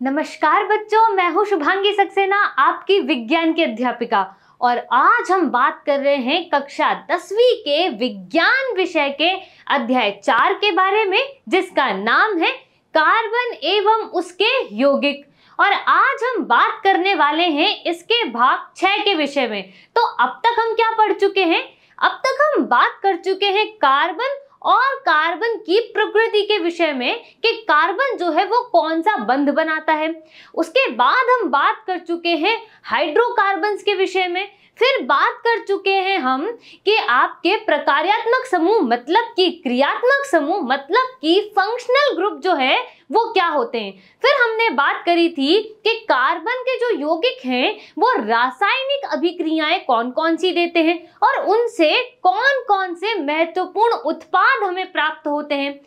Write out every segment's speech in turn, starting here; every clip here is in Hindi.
नमस्कार बच्चों, मैं हूँ शुभांगी सक्सेना, आपकी विज्ञान की अध्यापिका। और आज हम बात कर रहे हैं कक्षा 10वीं के विज्ञान विषय के अध्याय 4 के बारे में, जिसका नाम है कार्बन एवं उसके यौगिक। और आज हम बात करने वाले हैं इसके भाग 6 के विषय में। तो अब तक हम क्या पढ़ चुके हैं? अब तक हम बात कर चुके हैं कार्बन और कार्बन की प्रकृति के विषय में कि कार्बन जो है वो कौन सा बंध बनाता है। उसके बाद हम बात कर चुके हैं हाइड्रोकार्बन्स के विषय में। फिर बात कर चुके हैं हम कि आपके प्रकार्यात्मक समूह मतलब कि क्रियात्मक समूह मतलब कि फंक्शनल ग्रुप जो है वो क्या होते हैं। फिर हमने बात करी थी कि कार्बन के जो यौगिक हैं वो रासायनिक अभिक्रियाएं कौन कौन सी देते हैं और उनसे कौन कौन से महत्वपूर्ण उत्पाद हमें प्राप्त होते हैं।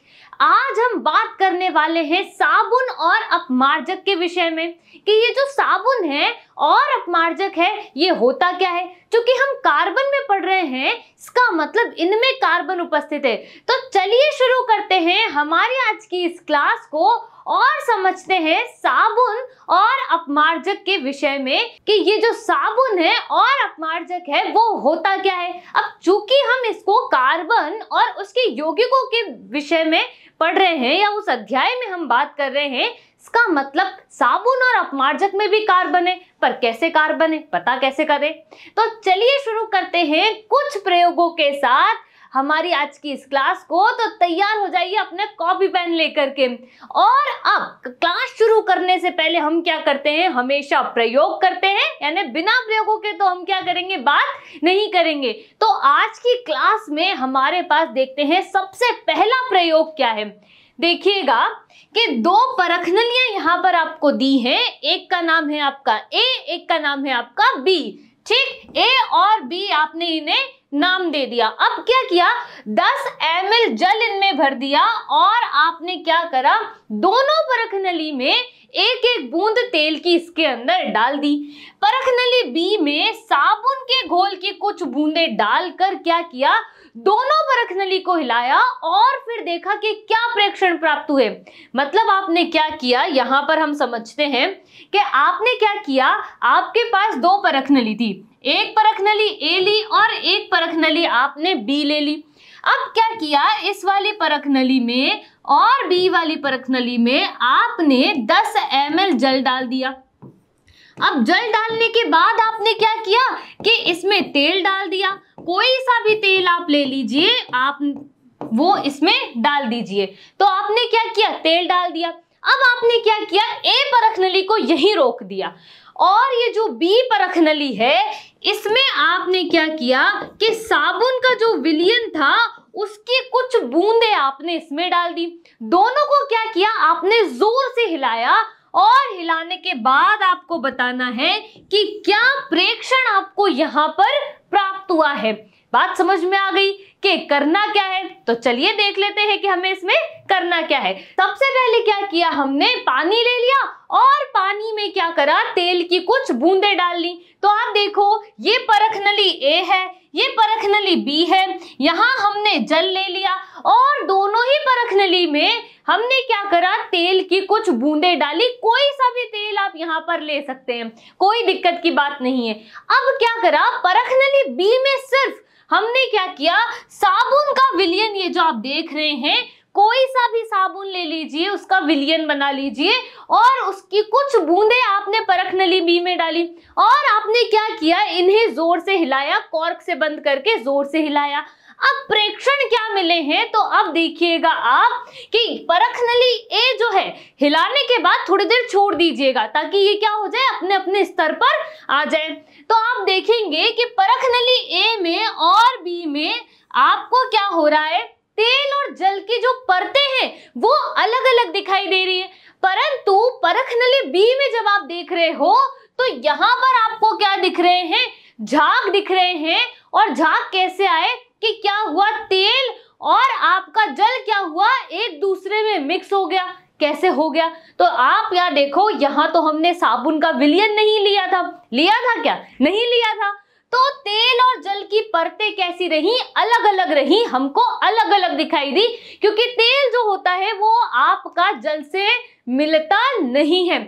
आज हम बात करने वाले हैं साबुन और अपमार्जक के विषय में कि ये जो साबुन है और अपमार्जक है ये होता क्या है। क्योंकि हम कार्बन में पढ़ रहे हैं, इसका मतलब इनमें कार्बन उपस्थित है। तो चलिए शुरू करते हैं हमारी आज की इस क्लास को और समझते हैं साबुन और अपमार्जक के विषय में कि ये जो साबुन है और अपमार्जक है वो होता क्या है। अब चूंकि हम इसको कार्बन और उसके यौगिकों के विषय में पढ़ रहे हैं या उस अध्याय में हम बात कर रहे हैं, इसका मतलब साबुन और अपमार्जक में भी कार्बन है। पर कैसे कार्बन है, पता कैसे करें? तो चलिए शुरू करते हैं कुछ प्रयोगों के साथ हमारी आज की इस क्लास को। तो तैयार हो जाइए अपने कॉपी पेन लेकर के। और अब क्लास शुरू करने से पहले हम क्या करते हैं, हमेशा प्रयोग करते हैं, यानी बिना प्रयोगों के तो हम क्या करेंगे, बात नहीं करेंगे। तो आज की क्लास में हमारे पास देखते हैं सबसे पहला प्रयोग क्या है। देखिएगा कि दो परखनलियां यहाँ पर आपको दी हैं, एक का नाम है आपका ए, एक का नाम है आपका बी। ठीक, ए और बी आपने इन्हें नाम दे दिया। अब क्या किया, 10 ml जल इनमें भर दिया और आपने क्या करा, दोनों परखनली में एक एक बूंद तेल की इसके अंदर डाल दी। परखनली बी में साबुन के घोल की कुछ बूंदें डालकर क्या किया, दोनों परखनली को हिलाया और फिर देखा कि क्या प्रेक्षण प्राप्त हुए। मतलब आपने क्या किया, यहाँ पर हम समझते हैं कि आपने क्या किया, आपके पास दो परखनली थी, एक परखनली ए ली और एक परखनली आपने बी ले ली। अब क्या किया, इस वाली परखनली में और बी वाली परखनली में आपने 10 ml जल डाल दिया। अब जल डालने के बाद आपने क्या किया कि इसमें तेल डाल दिया। कोई सा भी तेल आप ले लीजिए, आप वो इसमें डाल दीजिए। तो आपने क्या किया, तेल डाल दिया। अब आपने क्या किया, ए परखनली को यहीं रोक दिया और ये जो बी परखनली है इसमें आपने क्या किया कि साबुन का जो विलयन था उसकी कुछ बूंदें आपने इसमें डाल दी। दोनों को क्या किया, आपने जोर से हिलाया और हिलाने के बाद आपको बताना है कि क्या प्रेक्षण आपको यहाँ पर प्राप्त हुआ है। बात समझ में आ गई कि करना क्या है? तो चलिए देख लेते हैं कि हमें इसमें करना क्या है। सबसे पहले क्या किया, हमने पानी ले लिया और पानी में क्या करा, तेल की कुछ बूंदें डाल ली। तो आप देखो ये परखनली ए है, ये परखनली बी है, यहाँ हमने जल ले लिया और दोनों ही परखनली में हमने क्या करा, तेल की कुछ बूंदें डाली। कोई सा भी तेल आप यहाँ पर ले सकते हैं, कोई दिक्कत की बात नहीं है। अब क्या करा, परखनली बी में सिर्फ हमने क्या किया, साबुन का विलयन, ये जो आप देख रहे हैं, कोई सा भी साबुन ले लीजिए, उसका विलयन बना लीजिए और उसकी कुछ बूंदें आपने परखनली बी में डाली और आपने क्या किया, इन्हें जोर से हिलाया, कॉर्क से बंद करके जोर से हिलाया। अब प्रेक्षण क्या मिले हैं, तो अब देखिएगा आप कि परखनली ए जो है हिलाने के बाद थोड़ी देर छोड़ दीजिएगा ताकि ये क्या हो जाए, अपने अपने स्तर पर आ जाए। तो आप देखेंगे कि परखनली ए में और बी में आपको क्या हो रहा है, तेल और जल की जो परतें हैं वो अलग अलग दिखाई दे रही है। परंतु परखनली बी में जब आप देख रहे हो तो यहाँ पर आपको क्या दिख रहे हैं, झाग दिख रहे हैं। और झाग कैसे आए कि क्या हुआ, तेल और आपका जल क्या हुआ, एक दूसरे में मिक्स हो गया। कैसे हो गया, तो आप यहाँ देखो, यहाँ तो हमने साबुन का विलयन नहीं लिया था, लिया था क्या, नहीं लिया था। तो तेल और जल की परतें कैसी रही, अलग अलग रही, हमको अलग अलग दिखाई दी, क्योंकि तेल जो होता है वो आपका जल से मिलता नहीं है।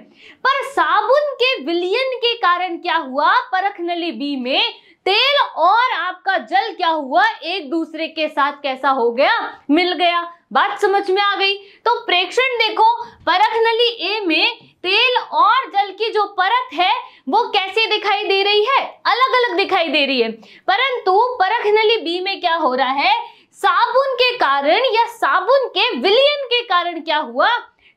पर साबुन के विलयन के कारण क्या हुआ, परख नली बी में तेल और आपका जल क्या हुआ, एक दूसरे के साथ कैसा हो गया, मिल गया। बात समझ में आ गई। तो प्रेक्षण देखो, परख नली ए में तेल और जल की जो परत है वो कैसे दिखाई दे रही है, अलग अलग दिखाई दे रही है। परंतु परख नली बी में क्या हो रहा है, साबुन के कारण या साबुन के विलयन के कारण क्या हुआ,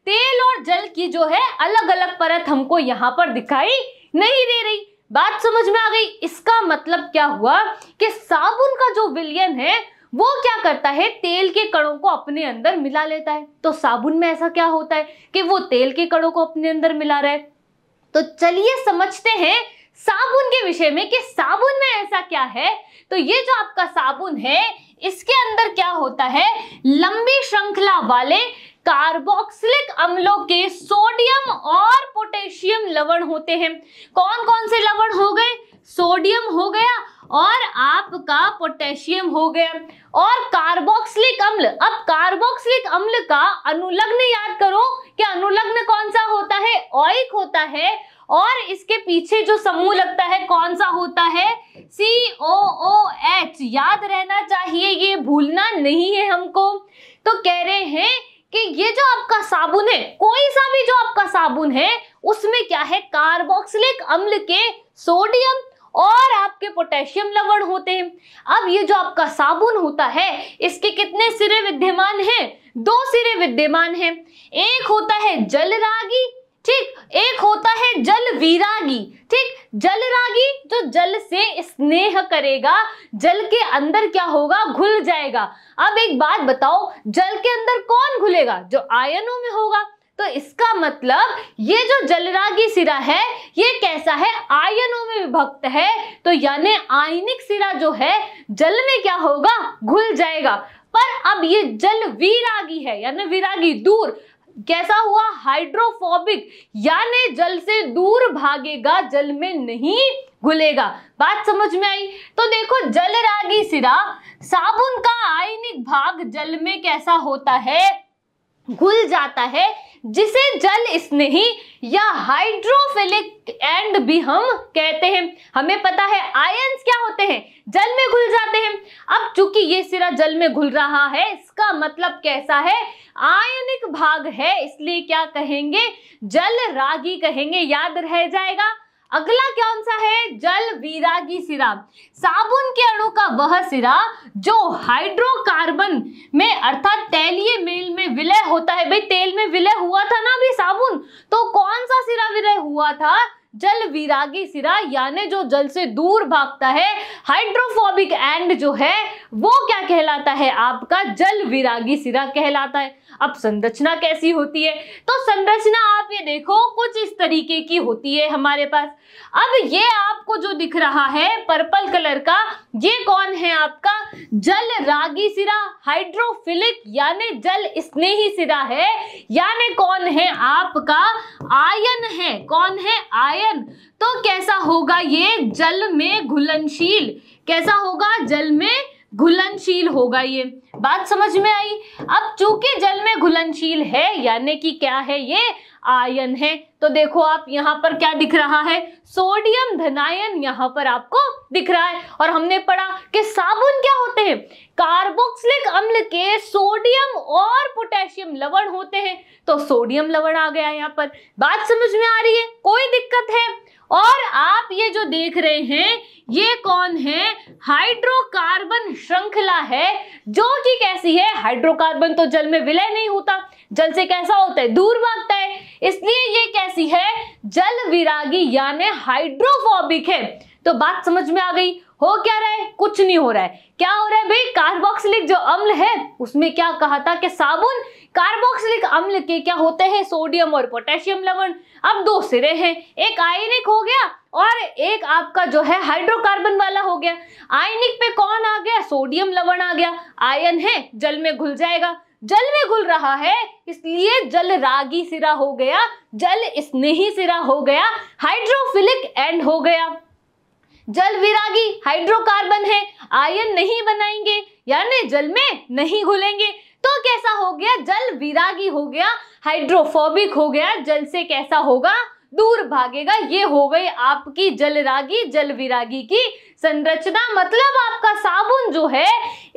तेल और जल की जो है अलग अलग परत हमको यहाँ पर दिखाई नहीं दे रही। बात समझ में आ गई। इसका मतलब क्या हुआ कि साबुन का जो विलयन है वो क्या करता है, तेल के कणों को अपने अंदर मिला लेता है। तो साबुन में ऐसा क्या होता है कि वो तेल के कणों को अपने अंदर मिला रहा है। तो चलिए समझते हैं साबुन के विषय में कि साबुन में ऐसा क्या है। तो ये जो आपका साबुन है इसके अंदर क्या होता है, लंबी श्रृंखला वाले कार्बोक्सिलिक अम्लों के सोडियम और पोटेशियम लवण होते हैं। कौन कौन से लवण हो गए, सोडियम हो गया और आपका पोटेशियम हो गया और कार्बोक्सिलिक अम्ल। अब कार्बोक्सिलिक अम्ल का अनुलग्न याद करो कि अनुलग्न कौन सा होता है, ओइक होता है और इसके पीछे जो समूह लगता है कौन सा होता है, COOH। याद रहना चाहिए, ये भूलना नहीं है हमको। तो कह रहे हैं कि ये जो आपका साबुन है, कोई सा भी जो आपका साबुन है उसमें क्या है, कार्बोक्सिलिक अम्ल के सोडियम और आपके पोटेशियम लवण होते हैं। अब ये जो आपका साबुन होता है इसके कितने सिरे विद्यमान हैं, 2 सिरे विद्यमान हैं। एक होता है जलरागी, ठीक, एक होता है जल विरागी। ठीक, जलरागी जो जल से स्नेह करेगा, जल के अंदर क्या होगा, घुल जाएगा। अब एक बात बताओ, जल के अंदर कौन घुलेगा, जो आयनों में होगा। तो इसका मतलब ये जो जलरागी सिरा है ये कैसा है, आयनों में विभक्त है। तो यानी आयनिक सिरा जो है जल में क्या होगा, घुल जाएगा। पर अब ये जल विरागी है, यानी विरागी दूर, कैसा हुआ, हाइड्रोफोबिक, यानी जल से दूर भागेगा, जल में नहीं घुलेगा। बात समझ में आई। तो देखो जलरागी सिरा, साबुन का आयनिक भाग जल में कैसा होता है, घुल जाता है, जिसे जल स्नेही या हाइड्रोफिलिक एंड भी हम कहते हैं। हमें पता है आयंस क्या होते हैं, जल में घुल जाते हैं। अब चूंकि ये सिरा जल में घुल रहा है, इसका मतलब कैसा है, आयनिक भाग है, इसलिए क्या कहेंगे, जल रागी कहेंगे, याद रह जाएगा। अगला कौन सा है, जल विरागी सिरा, साबुन के अणु का वह सिरा जो हाइड्रोकार्बन में अर्थात तैलीय मेल में विलय होता है। भाई तेल में विलय हुआ था ना अभी साबुन, तो कौन सा सिरा विलय हुआ था, जल विरागी सिरा, यानी जो जल से दूर भागता है, हाइड्रोफोबिक एंड जो है वो क्या कहलाता है, आपका जल विरागी सिरा कहलाता है। अब संरचना कैसी होती है, तो संरचना आप ये देखो कुछ इस तरीके की होती है हमारे पास। अब ये आपको जो दिख रहा है पर्पल कलर का, ये कौन है, आपका जल रागी सिरा, हाइड्रोफिलिक यानी जल स्नेही सिरा है, यानी कौन है, आपका आयन है। कौन है, आयन। तो कैसा होगा, ये जल में घुलनशील, कैसा होगा, जल में घुलनशील होगा। ये बात समझ में आई। अब चूंकि जल में घुलनशील है यानी कि क्या है, ये आयन है। तो देखो आप यहाँ पर क्या दिख रहा है, सोडियम धनायन यहाँ पर आपको दिख रहा है। और हमने पढ़ा कि साबुन क्या होते हैं, कार्बोक्सिलिक अम्ल के सोडियम और पोटेशियम लवण होते हैं। तो सोडियम लवण आ गया यहाँ पर। बात समझ में आ रही है, कोई दिक्कत है। और आप ये जो देख रहे हैं ये कौन है, हाइड्रोकार्बन श्रृंखला है, जो कि कैसी है, हाइड्रोकार्बन तो जल में विलय नहीं होता, जल से कैसा होता है, दूर भागता है, इसलिए ये कैसी है, जल विरागी यानी हाइड्रोफोबिक है। तो बात समझ में आ गई। हो क्या रहा है, कुछ नहीं हो रहा है। क्या हो रहा है भाई, कार्बोक्सिलिक जो अम्ल है उसमें क्या कहा था कि साबुन कार्बोक्सिलिक अम्ल के क्या होते हैं, सोडियम और पोटेशियम लवण। अब 2 सिरे हैं, एक आयनिक हो गया और एक आपका जो है हाइड्रोकार्बन वाला हो गया। आयनिक पे कौन आ गया, सोडियम लवण आ गया, आयन है, जल में घुल जाएगा, जल में घुल रहा है इसलिए जल रागी सिरा हो गया, जल स्नेही सिरा हो गया, हाइड्रोफिलिक एंड हो गया। जल विरागी हाइड्रोकार्बन है, आयन नहीं बनाएंगे यानी जल में नहीं घुलेंगे, तो कैसा हो गया, जल विरागी हो गया, हाइड्रोफोबिक हो गया, जल से कैसा होगा, दूर भागेगा। ये हो गई आपकी जलरागी जल विरागी की संरचना। मतलब आपका साबुन जो है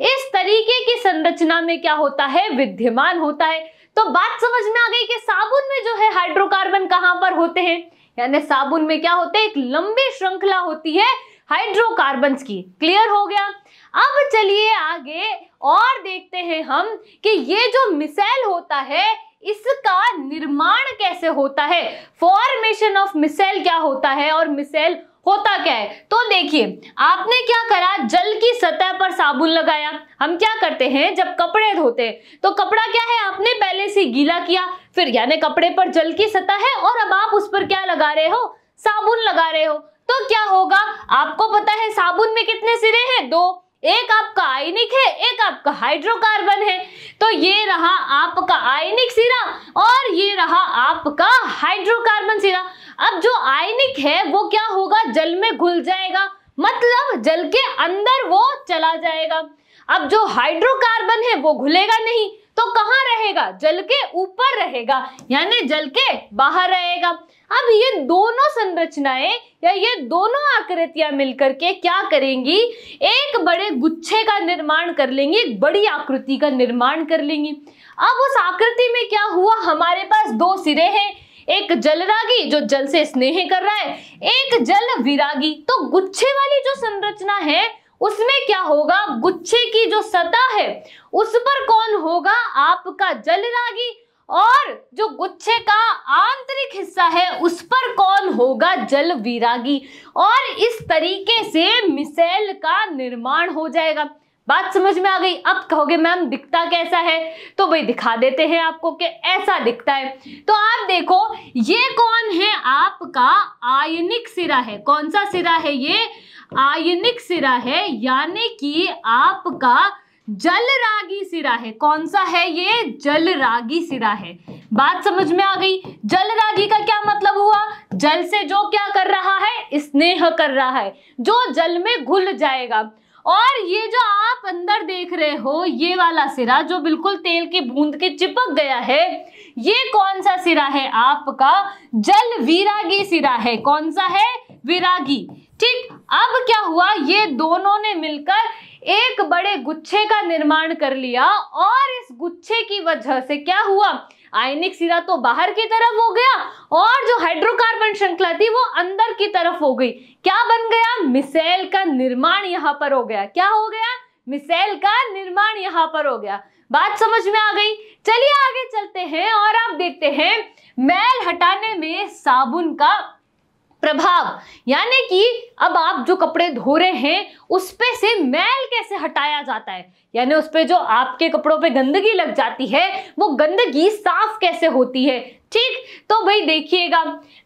इस तरीके की संरचना में क्या होता है, विद्यमान होता है। तो बात समझ में आ गई कि साबुन में जो है हाइड्रोकार्बन कहां पर होते हैं, यानी साबुन में क्या होते हैं, एक लंबी श्रृंखला होती है हाइड्रोकार्बन्स की। क्लियर हो गया। अब चलिए आगे और देखते हैं हम कि ये जो मिसेल होता है इसका निर्माण कैसे होता है, फॉर्मेशन ऑफ मिसेल क्या होता है और मिसेल होता क्या है। तो देखिए आपने क्या करा, जल की सतह पर साबुन लगाया। हम क्या करते हैं जब कपड़े धोते हैं तो कपड़ा क्या है, आपने पहले से गीला किया, फिर यानी कपड़े पर जल की सतह है और अब आप उस पर क्या लगा रहे हो, साबुन लगा रहे हो। तो क्या होगा, आपको पता है साबुन में कितने सिरे हैं, दो, एक आपका आयनिक है, एक आपका हाइड्रोकार्बन है। तो ये रहा आपका आयनिक सिरा और ये रहा आपका हाइड्रोकार्बन सिरा। अब जो आयनिक है वो क्या होगा, जल में घुल जाएगा, मतलब जल के अंदर वो चला जाएगा। अब जो हाइड्रोकार्बन है वो घुलेगा नहीं, तो कहाँ रहेगा, जल के ऊपर रहेगा, यानी जल के बाहर रहेगा। अब ये दोनों संरचनाएं या ये दोनों आकृतियां मिलकर के क्या करेंगी, एक बड़े गुच्छे का निर्माण कर लेंगी, एक बड़ी आकृति का निर्माण कर लेंगी। अब उस आकृति में क्या हुआ, हमारे पास दो सिरे हैं, एक जलरागी जो जल से स्नेह कर रहा है, एक जल विरागी। तो गुच्छे वाली जो संरचना है उसमें क्या होगा, गुच्छे की जो सतह है उस पर कौन होगा, आपका जलरागी, और जो गुच्छे का आंतरिक हिस्सा है उस पर कौन होगा, जल विरागी। और इस तरीके से मिसेल का निर्माण हो जाएगा। बात समझ में आ गई। अब कहोगे मैम दिखता कैसा है, तो भाई दिखा देते हैं आपको कि ऐसा दिखता है। तो आप देखो ये कौन है, आपका आयनिक सिरा है। कौन सा सिरा है, ये आयनिक सिरा है, यानी कि आपका जलरागी सिरा है। कौन सा है, ये जलरागी सिरा है। बात समझ में आ गई। जलरागी का क्या मतलब हुआ, जल से जो क्या कर रहा है, स्नेह कर रहा है, जो जल में घुल जाएगा। और ये जो आप अंदर देख रहे हो ये वाला सिरा जो बिल्कुल तेल की बूंद के चिपक गया है, ये कौन सा सिरा है, आपका जल विरागी सिरा है। कौन सा है, विरागी। ठीक, अब क्या हुआ, ये दोनों ने मिलकर एक बड़े गुच्छे का निर्माण कर लिया और इस गुच्छे की वजह से क्या हुआ, आयनिक सिरा तो बाहर की तरफ हो गया और जो हाइड्रोकार्बन श्रृंखला थी वो अंदर की तरफ हो गई। क्या बन गया, मिसेल का निर्माण यहां पर हो गया। क्या हो गया, मिसेल का निर्माण यहां पर हो गया। बात समझ में आ गई। चलिए आगे चलते हैं और आप देखते हैं मैल हटाने में साबुन का प्रभाव, यानी कि अब आप जो कपड़े धो रहे हैं उस पे से मैल कैसे हटाया जाता है, यानी उस पे जो आपके कपड़ों पे गंदगी लग जाती है वो गंदगी साफ कैसे होती है। ठीक, तो भाई देखिएगा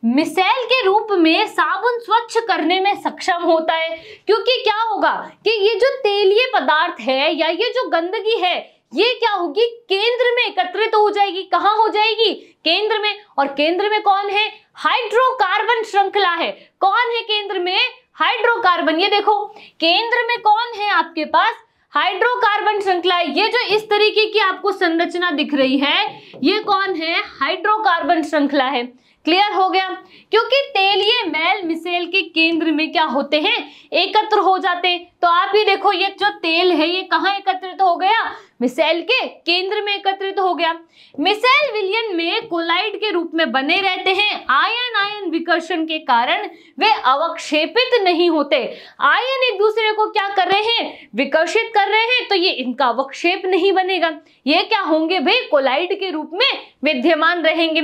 मिसेल के रूप में साबुन स्वच्छ करने में सक्षम होता है, क्योंकि क्या होगा कि ये जो तेलीय पदार्थ है या ये जो गंदगी है ये क्या होगी, केंद्र में एकत्रित हो जाएगी। कहां हो जाएगी, केंद्र में। और केंद्र में कौन है, हाइड्रोकार्बन श्रृंखला है। कौन है केंद्र में, हाइड्रोकार्बन। ये देखो केंद्र में कौन है आपके पास, हाइड्रोकार्बन श्रृंखला। ये जो इस तरीके की आपको संरचना दिख रही है ये कौन है, हाइड्रोकार्बन श्रृंखला है। क्लियर हो गया, क्योंकि तेलीय मैल मिसेल के केंद्र में क्या होते हैं, एकत्र हो जाते हैं। तो आप ही देखो ये जो तेल है ये कहाँ एकत्रित हो गया, मिसेल के केंद्र में एकत्रित हो गया। मिसेल विलयन में कोलाइड के रूप में बने रहते हैं। आयन आयन विकर्षण के कारण वे अवक्षेपित नहीं होते। आयन एक दूसरे को क्या कर रहे हैं, विकर्षित कर रहे हैं, तो ये इनका अवक्षेप नहीं बनेगा। ये क्या होंगे भाई, कोलाइड के रूप में विद्यमान रहेंगे।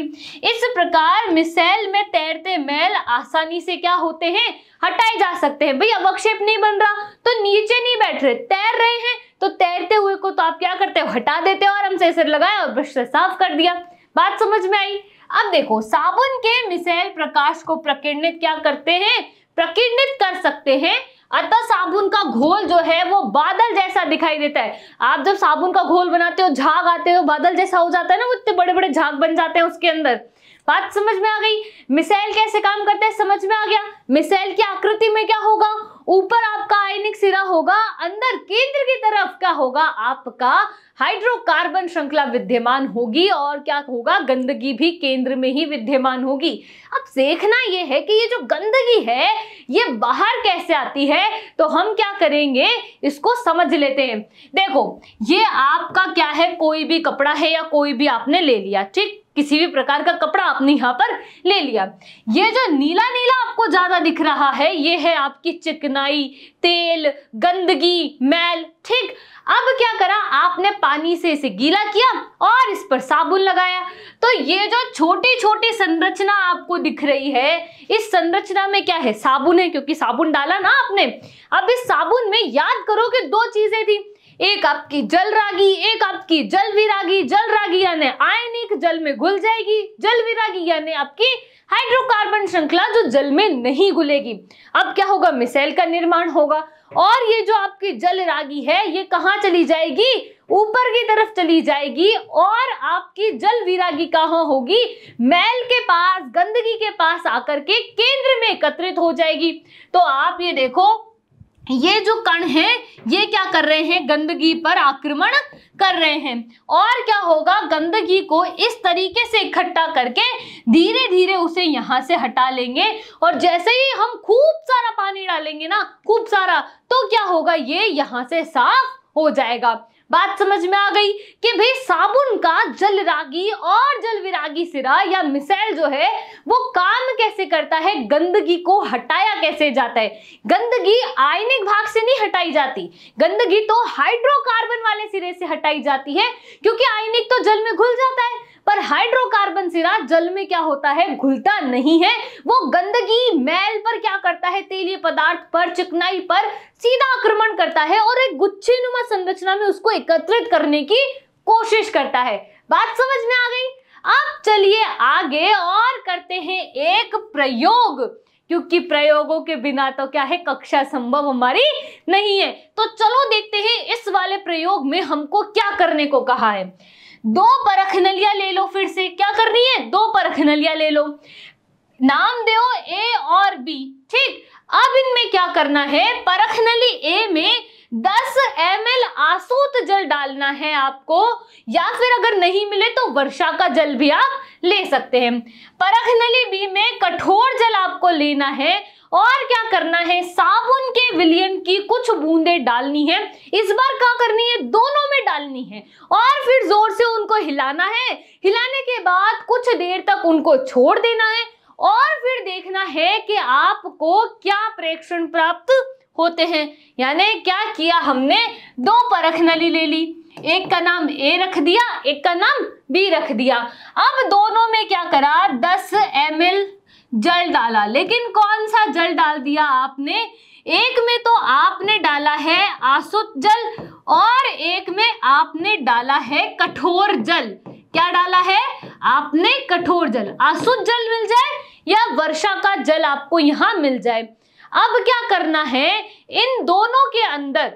इस प्रकार मिसेल में तैरते मैल आसानी से क्या होते हैं, हटाए जा सकते हैं। भाई अवक्षेप नहीं बन रहा तो नीचे नहीं बैठ रहे, तैर रहे हैं, तो तैरते हुए को तो आप क्या करते हो, हटा देते हो, आराम से इसे लगाया और ब्रश से साफ कर दिया। बात समझ में आई। अब देखो साबुन के मिसेल प्रकाश को प्रकीर्णित क्या करते हैं, प्रकीर्णित कर सकते हैं। अतः साबुन का घोल जो है वो बादल जैसा दिखाई देता है। आप जब साबुन का घोल बनाते हो, झाग आते हो, बादल जैसा हो जाता है ना, वो इतने बड़े बड़े झाग बन जाते हैं उसके अंदर। बात समझ में आ गई? मिसाइल कैसे काम करता है समझ में आ गया? मिसाइल की आकृति में क्या होगा? ऊपर आपका आयनिक सिरा होगा, अंदर केंद्र की तरफ क्या होगा? आपका हाइड्रोकार्बन श्रृंखला विद्यमान होगी और क्या होगा? गंदगी भी केंद्र में ही विद्यमान होगी। अब देखना यह है कि ये जो गंदगी है ये बाहर कैसे आती है, तो हम क्या करेंगे इसको समझ लेते हैं। देखो ये आपका क्या है, कोई भी कपड़ा है या कोई भी आपने ले लिया, ठीक, किसी भी प्रकार का कपड़ा आपने यहाँ पर ले लिया। ये जो नीला नीला आपको ज्यादा दिख रहा है ये है आपकी चिकनाई, तेल, गंदगी, मैल, ठीक। अब क्या करा आपने? पानी से इसे गीला किया और इस पर साबुन लगाया। तो ये जो छोटी छोटी संरचना आपको दिख रही है, इस संरचना में क्या है? साबुन है, क्योंकि साबुन डाला ना आपने। अब इस साबुन में याद करो कि दो चीजें थी, एक आपकी जल रागी, एक आपकी जल विरागी। जल रागी यानी आयनिक, जल में घुल जाएगी। जल विरागी यानी आपकी हाइड्रोकार्बन श्रृंखला जो जल में नहीं घुलेगी। अब क्या होगा? मिसाइल का निर्माण होगा और ये जो आपकी जल रागी है ये कहाँ चली जाएगी? ऊपर की तरफ चली जाएगी। और आपकी जल विरागी कहाँ होगी? मैल के पास, गंदगी के पास आकर के केंद्र में एकत्रित हो जाएगी। तो आप ये देखो ये जो कण है ये क्या कर रहे हैं? गंदगी पर आक्रमण कर रहे हैं। और क्या होगा? गंदगी को इस तरीके से इकट्ठा करके धीरे धीरे उसे यहाँ से हटा लेंगे। और जैसे ही हम खूब सारा पानी डालेंगे ना, खूब सारा, तो क्या होगा? ये यहाँ से साफ हो जाएगा। बात समझ में आ गई कि भाई साबुन का जल रागी और जल विरागी सिरा या मिसाइल जो है वो काम कैसे करता है? गंदगी को हटाया कैसे जाता है? गंदगी आयनिक भाग से नहीं हटाई जाती, गंदगी तो हाइड्रोकार्बन वाले सिरे से हटाई जाती है, क्योंकि आयनिक तो जल में घुल जाता है, पर हाइड्रोकार्बन सिरा जल में क्या होता है? घुलता नहीं है। वो गंदगी मैल पर क्या करता है? तेलीय पदार्थ पर, चिकनाई पर सीधा आक्रमण करता है और एक गुच्छेनुमा संरचना में उसको एकत्रित करने की कोशिश करता है। बात समझ में आ गई? अब चलिए आगे और करते हैं एक प्रयोग, क्योंकि प्रयोगों के बिना तो क्या है कक्षा संभव हमारी नहीं है। तो चलो देखते हैं इस वाले प्रयोग में हमको क्या करने को कहा है। दो परख नलियां ले लो, फिर से क्या करनी है? दो परख नलियां ले लो, नाम दो ए और बी, ठीक। अब इनमें क्या करना है? परख नली ए में 10 ml आसूत जल डालना है आपको, या फिर अगर नहीं मिले तो वर्षा का जल भी आप ले सकते हैं। परख नली बी में कठोर जल आपको लेना है और क्या करना है? साबुन के विलयन की कुछ बूंदें डालनी है। इस बार क्या करनी है? दोनों में डालनी है और फिर जोर से उनको हिलाना है। हिलाने के बाद कुछ देर तक उनको छोड़ देना है और फिर देखना है कि आपको क्या प्रेक्षण प्राप्त होते हैं। यानी क्या किया हमने? दो परख नली ले ली, एक का नाम ए रख दिया, एक का नाम बी रख दिया। अब दोनों में क्या करा? 10 ml जल डाला, लेकिन कौन सा जल डाल दिया आपने? एक में तो आपने डाला है आसुत जल और एक में आपने डाला है कठोर जल। क्या डाला है आपने? कठोर जल। आसुत जल मिल जाए या वर्षा का जल आपको यहां मिल जाए। अब क्या करना है? इन दोनों के अंदर,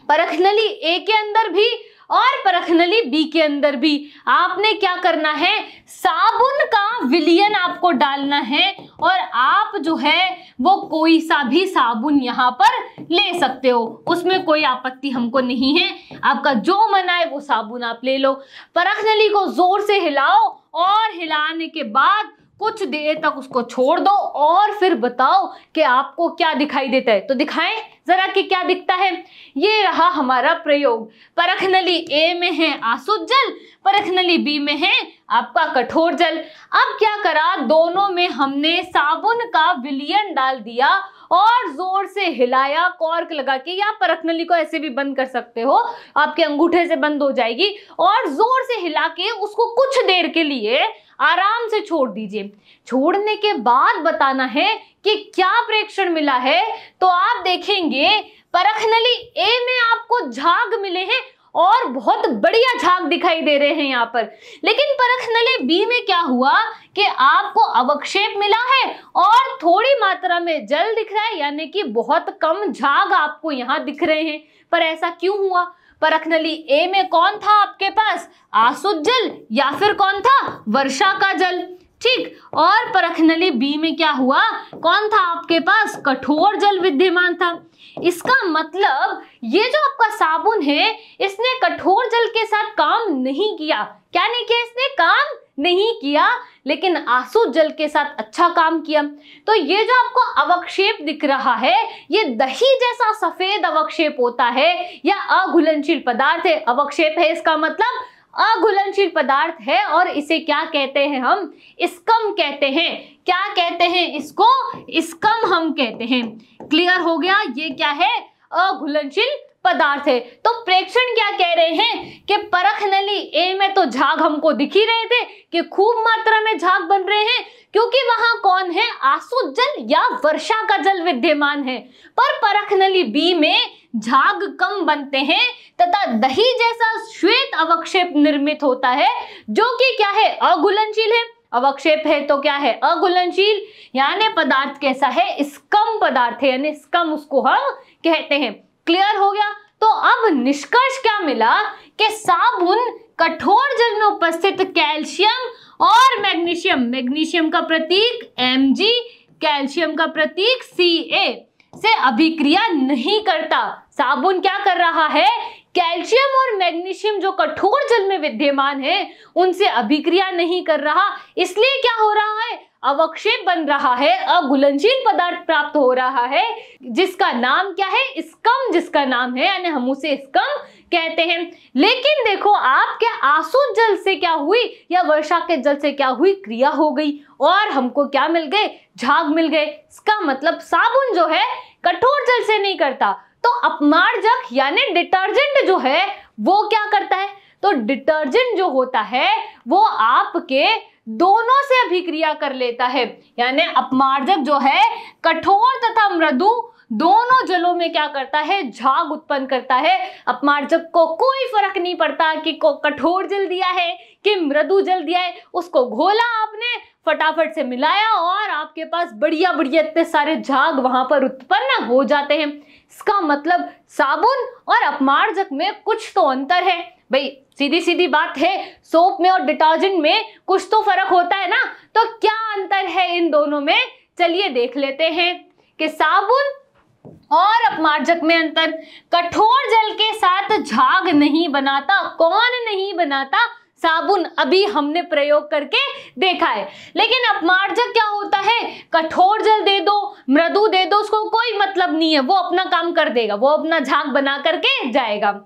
परख नली ए के अंदर भी और परख नली बी के अंदर भी, आपने क्या करना है? साबुन का विलयन आपको डालना है और आप जो है वो कोई सा भी साबुन यहाँ पर ले सकते हो, उसमें कोई आपत्ति हमको नहीं है। आपका जो मन आए वो साबुन आप ले लो। परख नली को जोर से हिलाओ और हिलाने के बाद कुछ देर तक उसको छोड़ दो और फिर बताओ कि आपको क्या दिखाई देता है। तो दिखाएं जरा कि क्या दिखता है। ये रहा हमारा प्रयोग। परख नली ए में है आसुत जल, परख नली बी में है आपका कठोर जल। अब क्या करा? दोनों में हमने साबुन का विलयन डाल दिया और जोर से हिलाया कॉर्क लगा के, या परख नली को ऐसे भी बंद कर सकते हो, आपके अंगूठे से बंद हो जाएगी, और जोर से हिला के उसको कुछ देर के लिए आराम से छोड़ दीजिए। छोड़ने के बाद बताना है कि क्या प्रेक्षण मिला है। तो आप देखेंगे परख नली ए में आपको झाग मिले हैं और बहुत बढ़िया झाग दिखाई दे रहे हैं यहाँ पर, लेकिन परख नली बी में क्या हुआ कि आपको अवक्षेप मिला है और थोड़ी मात्रा में जल दिख रहा है, यानी कि बहुत कम झाग आपको यहाँ दिख रहे हैं। पर ऐसा क्यों हुआ? परख नली ए में कौन था आपके पास? आसुत जल या फिर कौन था? वर्षा का जल। ठीक। और परखनली बी में क्या हुआ, कौन था आपके पास, कठोर जल विद्यमान था। इसका मतलब ये जो आपका साबुन है इसने कठोर जल के साथ काम नहीं किया। क्या नहीं किया, इसने काम नहीं किया, लेकिन आसुत जल के साथ अच्छा काम किया। तो ये जो आपको अवक्षेप दिख रहा है ये दही जैसा सफेद अवक्षेप होता है या अघुलनशील पदार्थ है। अवक्षेप है इसका मतलब अघुलनशील पदार्थ है और इसे क्या कहते हैं, हम स्कम कहते हैं। क्या कहते हैं इसको, स्कम हम कहते हैं। क्लियर हो गया, ये क्या है, अघुलनशील पदार्थ है। तो प्रेक्षण क्या कह रहे हैं कि परख नली ए में तो झाग हमको दिख ही रहे थे कि खूब मात्रा में झाग बन रहे हैं, क्योंकि वहां कौन है, आसुत जल या वर्षा का जल विद्यमान है। पर परख नली बी में झाग कम बनते हैं तथा दही जैसा श्वेत अवक्षेप निर्मित होता है, जो कि क्या है, अघुलनशील है। अवक्षेप है तो क्या है, अघुलनशील, यानी पदार्थ कैसा है, स्कम पदार्थ है, यानी स्कम उसको हम कहते हैं। क्लियर हो गया। तो अब निष्कर्ष क्या मिला कि साबुन कठोर जल में उपस्थित कैल्शियम और मैग्नीशियम, मैग्नीशियम का प्रतीक Mg, कैल्शियम का प्रतीक Ca से अभिक्रिया नहीं करता। साबुन क्या कर रहा है, कैल्शियम और मैग्नीशियम जो कठोर जल में विद्यमान है उनसे अभिक्रिया नहीं कर रहा, इसलिए क्या हो रहा है, अवक्षेप बन रहा है, अघुलनशील पदार्थ प्राप्त हो रहा है, जिसका नाम क्या है, स्कम, जिसका नाम है, यानी हम उसे स्कम कहते हैं। लेकिन देखो आपके आसुत जल से क्या हुई या वर्षा के जल से क्या हुई, क्रिया हो गई और हमको क्या मिल गए, झाग मिल गए। इसका मतलब साबुन जो है कठोर जल से नहीं करता, तो अपमार्जक यानी डिटर्जेंट जो है वो क्या करता है, तो डिटर्जेंट जो होता है वो आपके दोनों से अभिक्रिया कर लेता है। यानी अपमार्जक जो है कठोर तथा मृदु दोनों जलों में क्या करता है, झाग उत्पन्न करता है। अपमार्जक को कोई फर्क नहीं पड़ता कि को कठोर जल दिया है कि मृदु जल दिया है, उसको घोला आपने, फटाफट से मिलाया और आपके पास बढ़िया बढ़िया इतने सारे झाग वहां पर उत्पन्न हो जाते हैं। इसका मतलब साबुन और अपमार्जक में कुछ तो अंतर है। भाई सीधी सीधी बात है, सोप में और डिटर्जेंट में कुछ तो फर्क होता है ना, तो क्या अंतर है इन दोनों में, चलिए देख लेते हैं कि साबुन और अपमार्जक में अंतर। कठोर जल के साथ झाग नहीं बनाता, कौन नहीं बनाता, साबुन, अभी हमने प्रयोग करके देखा है। लेकिन अपमार्जक क्या होता है, कठोर जल दे दो, मृदु दे दो, उसको कोई मतलब नहीं है, वो अपना काम कर देगा, वो अपना झाग बना करके जाएगा।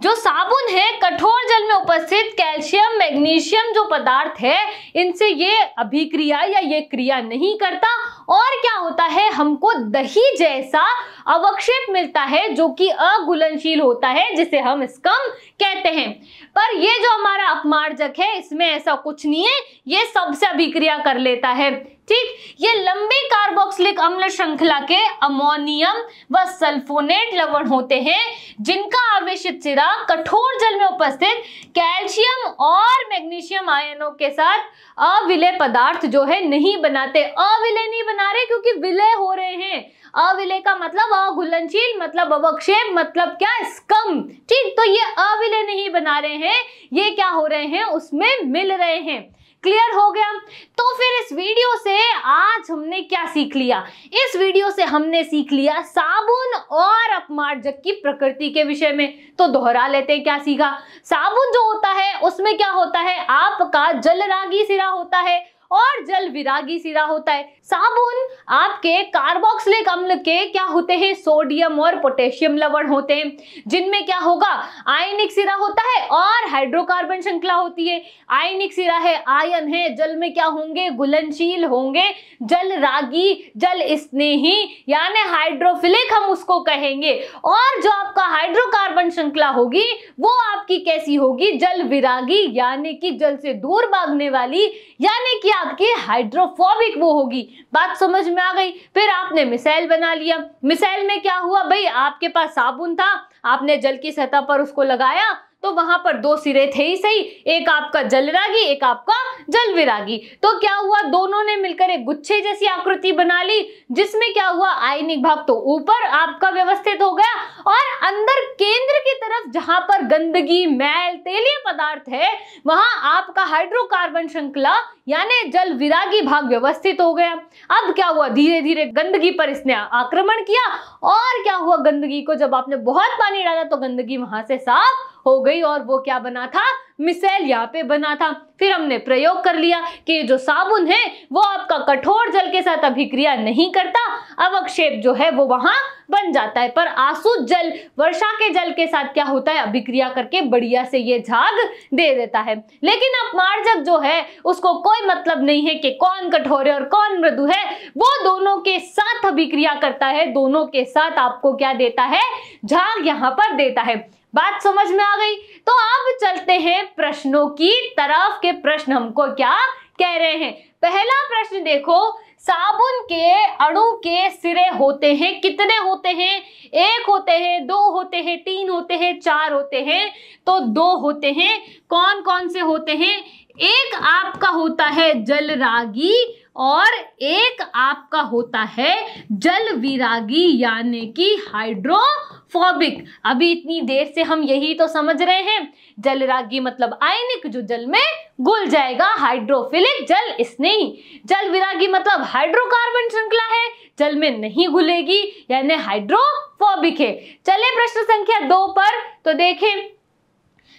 जो साबुन है कठोर जल में उपस्थित कैल्शियम मैग्नीशियम जो पदार्थ है इनसे ये अभिक्रिया या ये क्रिया नहीं करता, और क्या होता है, हमको दही जैसा अवक्षेप मिलता है जो कि अघुलनशील होता है, जिसे हम स्कम कहते हैं। पर ये जो हमारा अपमार्जक है इसमें ऐसा कुछ नहीं है, ये सबसे अभिक्रिया कर लेता है। ठीक, ये लंबी कार्बोक्सिलिक अम्ल श्रृंखला के अमोनियम व सल्फोनेट लवण होते हैं, जिनका आवेशित सिरा कठोर जल में उपस्थित कैल्शियम और मैग्नीशियम आयनों के साथ अविलय पदार्थ जो है नहीं बनाते। अविलय नहीं बना रहे क्योंकि विलय हो रहे हैं। अविलय का मतलब अघुलनशील, मतलब अवक्षेप, मतलब क्या, स्कम। ठीक, तो ये अविलय नहीं बना रहे हैं, ये क्या हो रहे हैं, उसमें मिल रहे हैं। क्लियर हो गया। तो फिर इस वीडियो से आज हमने क्या सीख लिया, इस वीडियो से हमने सीख लिया साबुन और अपमार्जक की प्रकृति के विषय में। तो दोहरा लेते हैं, क्या सीखा। साबुन जो होता है उसमें क्या होता है, आपका जलरागी सिरा होता है और जल विरागी सिरा होता है। साबुन आपके कार्बोक्सिलिक अम्ल के क्या होते हैं, सोडियम और पोटेशियम लवण होते हैं, जिनमें क्या होगा, आयनिक सिरा होता है और हाइड्रोकार्बन श्रृंखला होती है। आयनिक सिरा है, आयन है, जल में क्या होंगे, घुलनशील होंगे, जल रागी, जल स्नेही यानी हाइड्रोफिलिक हम उसको कहेंगे। और जो आपका हाइड्रोकार्बन श्रृंखला होगी वो आपकी कैसी होगी, जल विरागी यानी कि जल से दूर भागने वाली, यानी कि आपकी हाइड्रोफोबिक वो होगी। बात समझ में आ गई। फिर आपने मिसाइल बना लिया। मिसाइल में क्या हुआ भाई, आपके पास साबुन था, आपने जल की सतह पर उसको लगाया, तो वहां पर दो सिरे थे ही सही, एक आपका जलरागी एक आपका जलविरागी। तो क्या हुआ, दोनों ने मिलकर एक गुच्छे जैसी आकृति बना ली, जिसमें क्या हुआ, आयनिक भाग तो ऊपर आपका व्यवस्थित हो गया और अंदर केंद्र की तरफ जहां पर गंदगी, मैल, तेलीय पदार्थ है, वहां आपका हाइड्रोकार्बन श्रृंखला यानी जल विरागी भाग व्यवस्थित हो गया। अब क्या हुआ, धीरे धीरे गंदगी पर इसने आक्रमण किया और क्या हुआ, गंदगी को जब आपने बहुत पानी डाला तो गंदगी वहां से साफ हो गई और वो क्या बना था, मिसेल यहाँ पे बना था। फिर हमने प्रयोग कर लिया कि जो साबुन है वो आपका कठोर जल के साथ अभिक्रिया नहीं करता, अवक्षेप जो है वो वहां बन जाता है, पर आसुत जल वर्षा के जल के साथ क्या होता है, अभिक्रिया करके बढ़िया से ये झाग दे देता है। लेकिन अपमार्जक जो है उसको कोई मतलब नहीं है कि कौन कठोर है और कौन मृदु है, वो दोनों के साथ अभिक्रिया करता है, दोनों के साथ आपको क्या देता है, झाग यहाँ पर देता है। बात समझ में आ गई? तो अब चलते हैं प्रश्नों की तरफ के प्रश्न हमको क्या कह रहे हैं। पहला प्रश्न देखो, साबुन के अणु के सिरे होते हैं, कितने होते हैं, एक होते हैं, दो होते हैं, तीन होते हैं, चार होते हैं, तो दो होते हैं। कौन कौन से होते हैं, एक आपका होता है जलरागी और एक आपका होता है जल विरागी यानी कि हाइड्रोफोबिक। अभी इतनी देर से हम यही तो समझ रहे हैं, जलरागी मतलब आयनिक जो जल में घुल जाएगा, हाइड्रोफिलिक जल इसने ही, जल विरागी मतलब हाइड्रोकार्बन श्रृंखला है, जल में नहीं घुलेगी यानी हाइड्रोफोबिक है। चले प्रश्न संख्या 2 पर, तो देखें,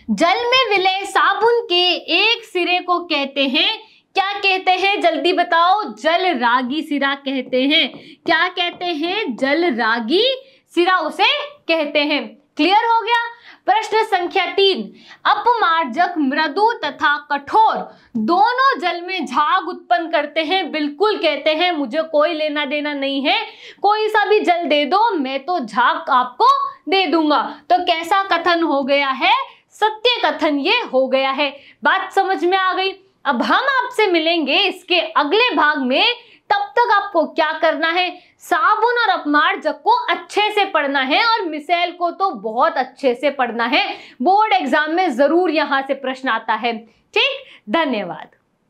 जल में विलय साबुन के एक सिरे को कहते हैं, क्या कहते हैं, जल्दी बताओ, जलरागी सिरा कहते हैं। क्या कहते हैं, जलरागी सिरा उसे कहते हैं। क्लियर हो गया। प्रश्न संख्या 3, अपमार्जक मृदु तथा कठोर दोनों जल में झाग उत्पन्न करते हैं। बिल्कुल कहते हैं, मुझे कोई लेना देना नहीं है, कोई सा भी जल दे दो, मैं तो झाग आपको दे दूंगा। तो कैसा कथन हो गया है, सत्य कथन ये हो गया है। बात समझ में आ गई। अब हम आपसे मिलेंगे इसके अगले भाग में, तब तक आपको क्या करना है, साबुन और अपमार्जक को अच्छे से पढ़ना है और मिसेल को तो बहुत अच्छे से पढ़ना है, बोर्ड एग्जाम में जरूर यहां से प्रश्न आता है। ठीक, धन्यवाद।